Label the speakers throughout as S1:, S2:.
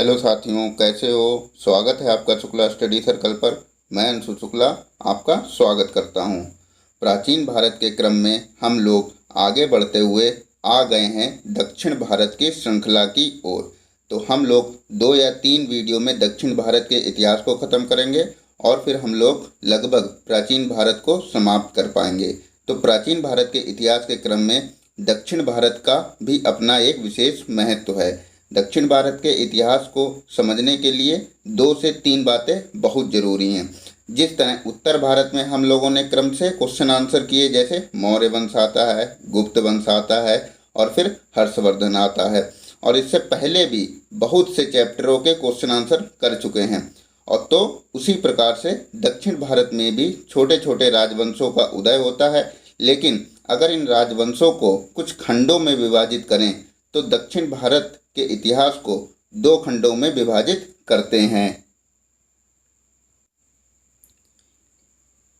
S1: Hello साथियों, कैसे हो। स्वागत है आपका शुक्ला स्टडी सर्कल पर। मैं अंशु शुक्ला आपका स्वागत करता हूं। प्राचीन भारत के क्रम में हम लोग आगे बढ़ते हुए आ गए हैं दक्षिण भारत की श्रृंखला की ओर। तो हम लोग 2 या 3 वीडियो में दक्षिण भारत के इतिहास को ख़त्म करेंगे और फिर हम लोग लगभग प्राचीन भारत को समाप्त कर पाएंगे। तो प्राचीन भारत के इतिहास के क्रम में दक्षिण भारत का भी अपना एक विशेष महत्व है। दक्षिण भारत के इतिहास को समझने के लिए 2 से 3 बातें बहुत ज़रूरी हैं। जिस तरह उत्तर भारत में हम लोगों ने क्रम से क्वेश्चन आंसर किए, जैसे मौर्य वंश आता है, गुप्त वंश आता है और फिर हर्षवर्धन आता है, और इससे पहले भी बहुत से चैप्टरों के क्वेश्चन आंसर कर चुके हैं। और तो उसी प्रकार से दक्षिण भारत में भी छोटे छोटे राजवंशों का उदय होता है, लेकिन अगर इन राजवंशों को कुछ खंडों में विभाजित करें तो दक्षिण भारत के इतिहास को 2 खंडों में विभाजित करते हैं।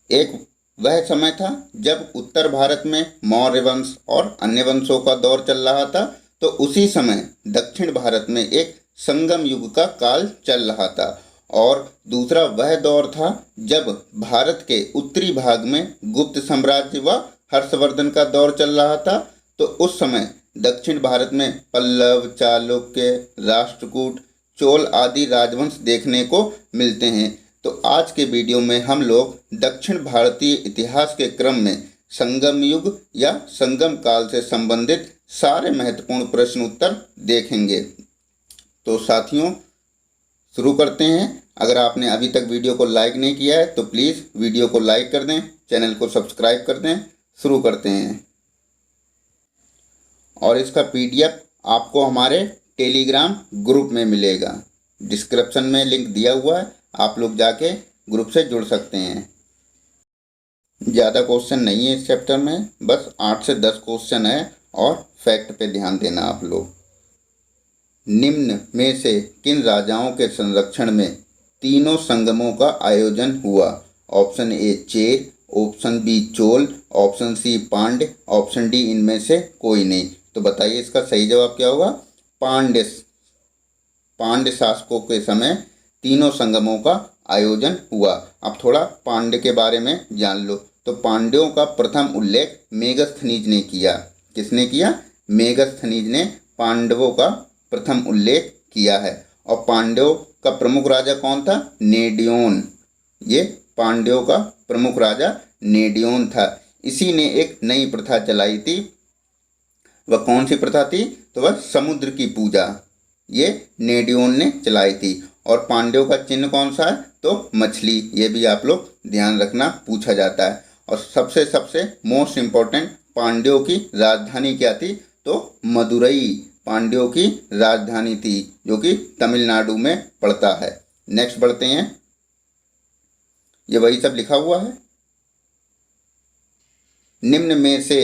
S1: एक वह समय था जब उत्तर भारत में मौर्य वंश और अन्य वंशों का दौर चल रहा था, तो उसी समय दक्षिण भारत में एक संगम युग का काल चल रहा था। और दूसरा वह दौर था जब भारत के उत्तरी भाग में गुप्त साम्राज्य व हर्षवर्धन का दौर चल रहा था। तो उस समय दक्षिण भारत में पल्लव, चालुक्य, राष्ट्रकूट, चोल आदि राजवंश देखने को मिलते हैं। तो आज के वीडियो में हम लोग दक्षिण भारतीय इतिहास के क्रम में संगम युग या संगम काल से संबंधित सारे महत्वपूर्ण प्रश्न उत्तर देखेंगे। तो साथियों, शुरू करते हैं। अगर आपने अभी तक वीडियो को लाइक नहीं किया है तो प्लीज़ वीडियो को लाइक कर दें, चैनल को सब्सक्राइब कर दें। शुरू करते हैं। और इसका PDF आपको हमारे टेलीग्राम ग्रुप में मिलेगा। डिस्क्रिप्शन में लिंक दिया हुआ है, आप लोग जाके ग्रुप से जुड़ सकते हैं। ज़्यादा क्वेश्चन नहीं है इस चैप्टर में, बस 8 से 10 क्वेश्चन है और फैक्ट पे ध्यान देना आप लोग। निम्न में से किन राजाओं के संरक्षण में तीनों संगमों का आयोजन हुआ? Option A Chera, option B Chola, option C Pandya, option D इनमें से कोई नहीं। तो बताइए इसका सही जवाब क्या होगा? पांड्य शासकों के समय तीनों संगमों का आयोजन हुआ। अब थोड़ा पांड्य के बारे में जान लो। तो पांड्यों का प्रथम उल्लेख मेगस्थनीज ने किया। किसने किया? मेगस्थनीज ने पांडवों का प्रथम उल्लेख किया है। और पांड्यों का प्रमुख राजा कौन था? नेडियोन। ये पांड्यों का प्रमुख राजा नेडियोन था। इसी ने एक नई प्रथा चलाई थी। वह कौन सी प्रथा थी? तो वह समुद्र की पूजा ये नेडियोन ने चलाई थी। और पांड्यों का चिन्ह कौन सा है? तो मछली। ये भी आप लोग ध्यान रखना, पूछा जाता है। और सबसे मोस्ट इम्पोर्टेंट, पांड्यों की राजधानी क्या थी? तो मदुरई पांड्यों की राजधानी थी, जो कि तमिलनाडु में पड़ता है। नेक्स्ट बढ़ते हैं। ये वही सब लिखा हुआ है। निम्न में से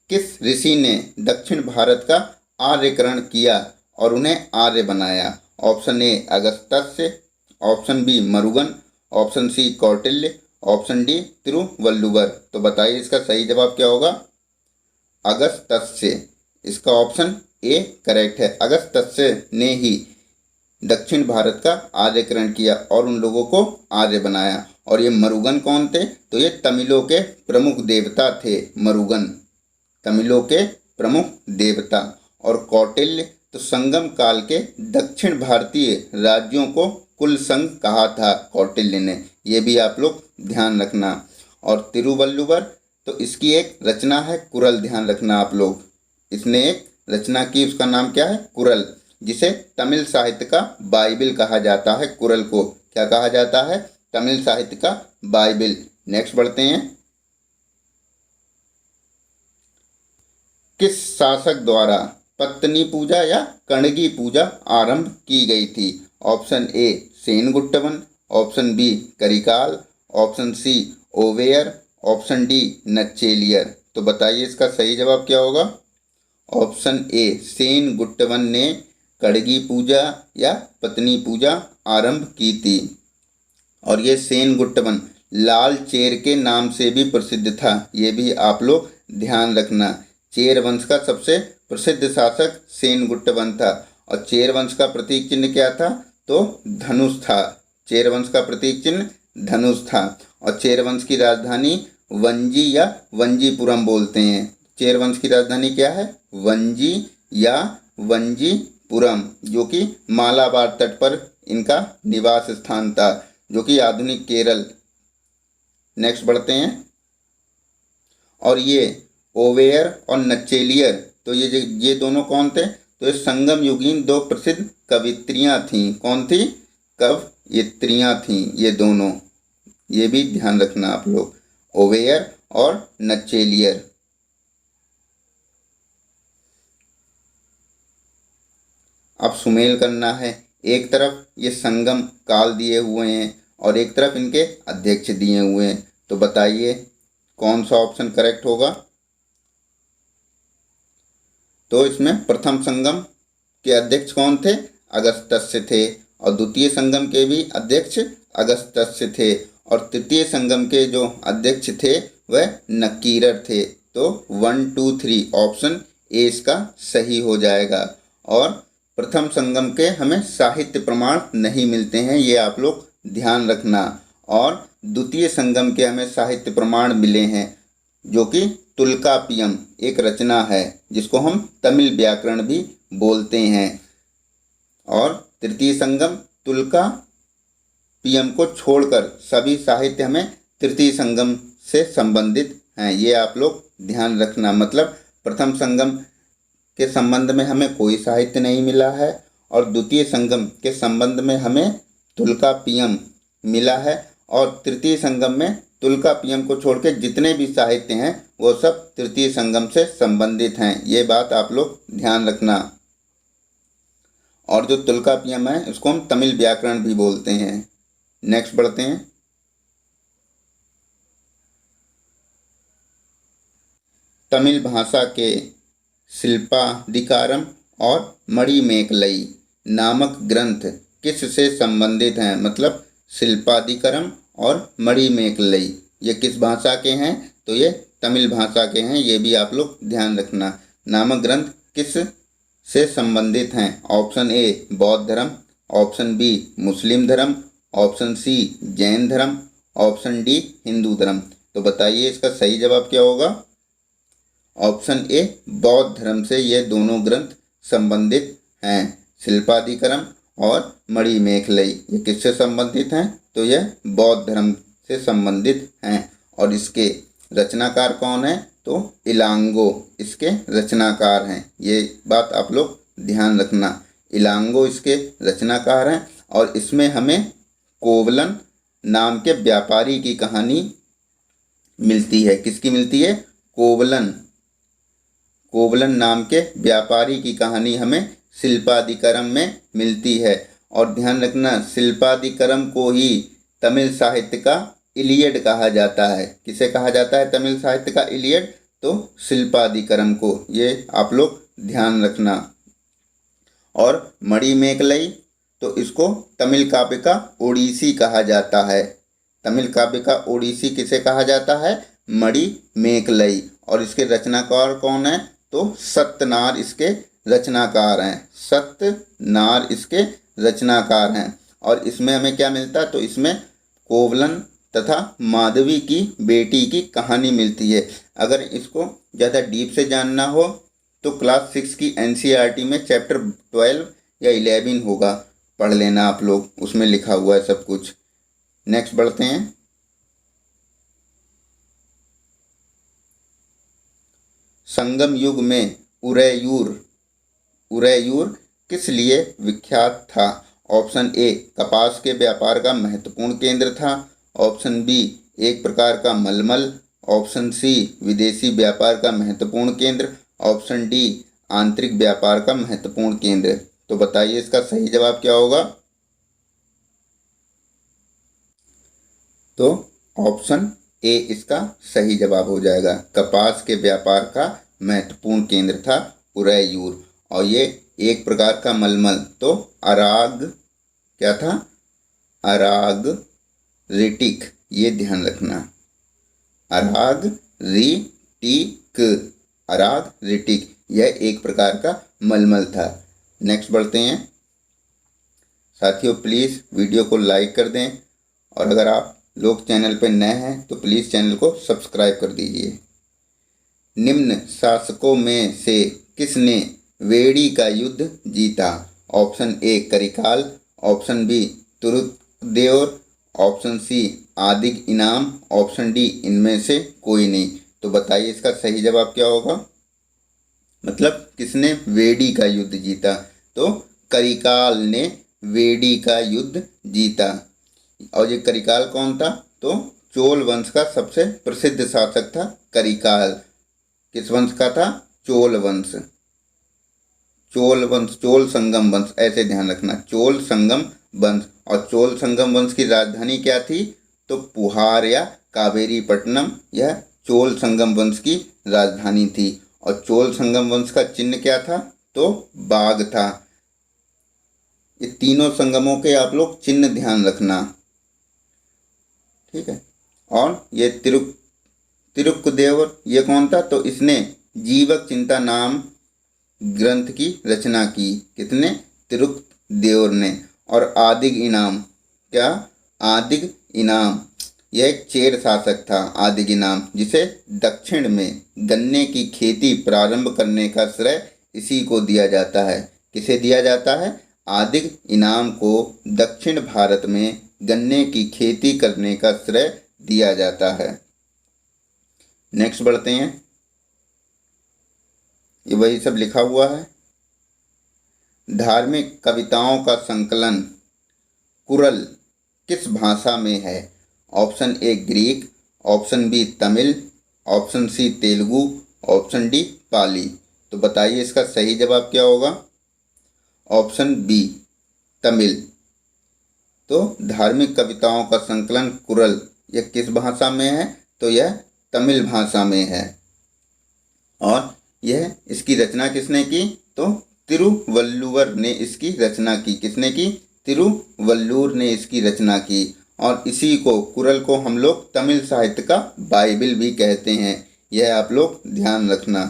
S1: किस ऋषि ने दक्षिण भारत का आर्यकरण किया और उन्हें आर्य बनाया? Option A Agastya, option B Murugan, option C Kautilya, option D Thiruvalluvar. तो बताइए इसका सही जवाब क्या होगा? अगस्त्य। इसका ऑप्शन ए करेक्ट है। अगस्त्य ने ही दक्षिण भारत का आर्यकरण किया और उन लोगों को आर्य बनाया। और ये मरुगन कौन थे? तो ये तमिलों के प्रमुख देवता थे। मरुगन तमिलों के प्रमुख देवता। और कौटिल्य तो संगम काल के दक्षिण भारतीय राज्यों को कुल संघ कहा था कौटिल्य ने। ये भी आप लोग ध्यान रखना। और तिरुवल्लुवर तो इसकी एक रचना है कुरल। ध्यान रखना आप लोग, इसने एक रचना की, उसका नाम क्या है? कुरल, जिसे तमिल साहित्य का बाइबिल कहा जाता है। कुरल को क्या कहा जाता है? तमिल साहित्य का बाइबिल। नेक्स्ट बढ़ते हैं। किस शासक द्वारा पत्नी पूजा या कणगी पूजा आरंभ की गई थी? Option A Senguttuvan, option B Karikal, option C Avvaiyar, option D Nachchellaiyar. तो बताइए इसका सही जवाब क्या होगा? ऑप्शन ए सेनगुट्टवन ने कड़गी पूजा या पत्नी पूजा आरंभ की थी। और ये सेनगुट्टवन लाल चेर के नाम से भी प्रसिद्ध था। ये भी आप लोग ध्यान रखना। चेर वंश का सबसे प्रसिद्ध शासक सेनगुट्टवन था। और चेर वंश का प्रतीक चिन्ह क्या था? तो धनुष था। चेर वंश का प्रतीक चिन्ह धनुष था। और चेर वंश की राजधानी वंजी या वंजीपुरम बोलते हैं। चेर वंश की राजधानी क्या है? वंजी या वंजीपुरम, जो कि मालाबार तट पर इनका निवास स्थान था, जो कि आधुनिक केरल। नेक्स्ट बढ़ते हैं। और ये ओवेयर और नचेलियर, तो ये दोनों कौन थे? तो ये संगम युगीन दो प्रसिद्ध कवित्रियां थीं। कौन थी? कवयित्रियां थीं ये दोनों। ये भी ध्यान रखना आप लोग, ओवेयर और नचेलियर। अब सुमेल करना है। एक तरफ ये संगम काल दिए हुए हैं और एक तरफ इनके अध्यक्ष दिए हुए हैं। तो बताइए कौन सा ऑप्शन करेक्ट होगा? तो इसमें प्रथम संगम के अध्यक्ष कौन थे? अगस्त्य थे। और द्वितीय संगम के भी अध्यक्ष अगस्त्य थे। और तृतीय संगम के जो अध्यक्ष थे वह नकीरर थे। तो 1 2 3 ऑप्शन ए इसका सही हो जाएगा। और प्रथम संगम के हमें साहित्य प्रमाण नहीं मिलते हैं, ये आप लोग ध्यान रखना। और द्वितीय संगम के हमें साहित्य प्रमाण मिले हैं, जो कि तुल्कापियम एक रचना है, जिसको हम तमिल व्याकरण भी बोलते हैं। और तृतीय संगम तुल्कापियम को छोड़कर सभी साहित्य हमें तृतीय संगम से संबंधित हैं, ये आप लोग ध्यान रखना। मतलब प्रथम संगम के संबंध में हमें कोई साहित्य नहीं मिला है और द्वितीय संगम के संबंध में हमें तुल्कापियम मिला है। और तृतीय संगम में तुल्कापियम को छोड़ के जितने भी साहित्य हैं वो सब तृतीय संगम से संबंधित हैं, ये बात आप लोग ध्यान रखना। और जो तुल्कापियम है उसको हम तमिल व्याकरण भी बोलते हैं। नेक्स्ट बढ़ते हैं। तमिल भाषा के शिल्पाधिकारम और मणिमेखलई नामक ग्रंथ किस से संबंधित हैं? मतलब शिल्पाधिकारम और मणिमेखलई ये किस भाषा के हैं? तो ये तमिल भाषा के हैं, ये भी आप लोग ध्यान रखना। नामक ग्रंथ किस से संबंधित हैं? ऑप्शन ए बौद्ध धर्म, ऑप्शन बी मुस्लिम धर्म, ऑप्शन सी जैन धर्म, ऑप्शन डी हिंदू धर्म। तो बताइए इसका सही जवाब क्या होगा? ऑप्शन ए बौद्ध धर्म से ये दोनों ग्रंथ संबंधित हैं। शिल्पाधिकारम और मणिमेखलई ये किससे संबंधित हैं? तो ये बौद्ध धर्म से संबंधित हैं। और इसके रचनाकार कौन है? तो इलांगो इसके रचनाकार हैं, ये बात आप लोग ध्यान रखना। इलांगो इसके रचनाकार हैं। और इसमें हमें कोवलन नाम के व्यापारी की कहानी मिलती है। किसकी मिलती है? कोवलन नाम के व्यापारी की कहानी हमें शिल्पाधिकारम में मिलती है। और ध्यान रखना, शिल्पाधिकारम को ही तमिल साहित्य का इलियड कहा जाता है। किसे कहा जाता है तमिल साहित्य का इलियड? तो शिल्पाधिकारम को, ये आप लोग ध्यान रखना। और मणिमेखलई तो इसको तमिल काव्य का ओडिसी कहा जाता है। तमिल काव्य का ओडिसी किसे कहा जाता है? मणिमेखलई। और इसके रचनाकार कौन है? तो सत्यनार इसके रचनाकार हैं। सत्यनार इसके रचनाकार हैं। और इसमें हमें क्या मिलता है? तो इसमें कोवलन तथा माधवी की बेटी की कहानी मिलती है। अगर इसको ज़्यादा डीप से जानना हो तो क्लास 6 की NCERT में चैप्टर 12 या 11 होगा, पढ़ लेना आप लोग, उसमें लिखा हुआ है सब कुछ। नेक्स्ट बढ़ते हैं। संगम युग में उरैयूर किस लिए विख्यात था? ऑप्शन ए कपास के व्यापार का महत्वपूर्ण केंद्र था, ऑप्शन बी एक प्रकार का मलमल, ऑप्शन सी विदेशी व्यापार का महत्वपूर्ण केंद्र, ऑप्शन डी आंतरिक व्यापार का महत्वपूर्ण केंद्र। तो बताइए इसका सही जवाब क्या होगा? तो ऑप्शन ए इसका सही जवाब हो जाएगा। कपास के व्यापार का महत्वपूर्ण केंद्र था उरैयूर। और ये एक प्रकार का मलमल तो अराग क्या था? अराग रिटिक, ये ध्यान रखना। अराग रिटिक, अराग रिटिक यह एक प्रकार का मलमल था। नेक्स्ट बढ़ते हैं। साथियों प्लीज़ वीडियो को लाइक कर दें और अगर आप लोग चैनल पर नए हैं तो प्लीज़ चैनल को सब्सक्राइब कर दीजिए। निम्न शासकों में से किसने वेड़ी का युद्ध जीता? Option A Karikal, option B तुरुदेव, ऑप्शन सी आदिग इनाम, ऑप्शन डी इनमें से कोई नहीं। तो बताइए इसका सही जवाब क्या होगा, मतलब किसने वेड़ी का युद्ध जीता? तो करिकाल ने वेड़ी का युद्ध जीता। और ये करिकाल कौन था? तो चोल वंश का सबसे प्रसिद्ध शासक था करिकाल। किस वंश का था? चोल वंश। चोल वंश, चोल संगम वंश, ऐसे ध्यान रखना, चोल संगम वंश। और चोल संगम वंश की राजधानी क्या थी? तो पुहार या कावेरीपट्टनम, यह चोल संगम वंश की राजधानी थी। और चोल संगम वंश का चिन्ह क्या था? तो बाघ था। ये तीनों संगमों के आप लोग चिन्ह ध्यान रखना, ठीक है। और ये तिरुक्कुदेव ये कौन था? तो इसने जीवक चिंता नाम ग्रंथ की रचना की। कितने? तिरुक्कुदेव ने। और आदिग इनाम, क्या? आदिग इनाम, यह एक चेर शासक था आदिग इनाम, जिसे दक्षिण में गन्ने की खेती प्रारंभ करने का श्रेय इसी को दिया जाता है। किसे दिया जाता है? आदिग इनाम को दक्षिण भारत में गन्ने की खेती करने का श्रेय दिया जाता है। नेक्स्ट बढ़ते हैं। ये वही सब लिखा हुआ है। धार्मिक कविताओं का संकलन कुरल किस भाषा में है? Option A Greek, option B Tamil, option C Telugu, option D Pali. तो बताइए इसका सही जवाब क्या होगा? Option B Tamil. तो धार्मिक कविताओं का संकलन कुरल यह किस भाषा में है? तो यह तमिल भाषा में है। और यह इसकी रचना किसने की? तो तिरुवल्लुवर ने इसकी रचना की। किसने की? तिरुवल्लुवर ने इसकी रचना की। और इसी को, कुरल को, हम लोग तमिल साहित्य का बाइबिल भी कहते हैं। यह आप लोग ध्यान रखना।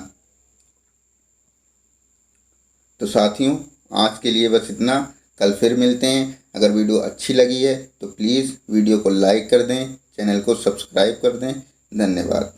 S1: तो साथियों आज के लिए बस इतना। कल फिर मिलते हैं। अगर वीडियो अच्छी लगी है तो प्लीज़ वीडियो को लाइक कर दें, चैनल को सब्सक्राइब कर दें। धन्यवाद।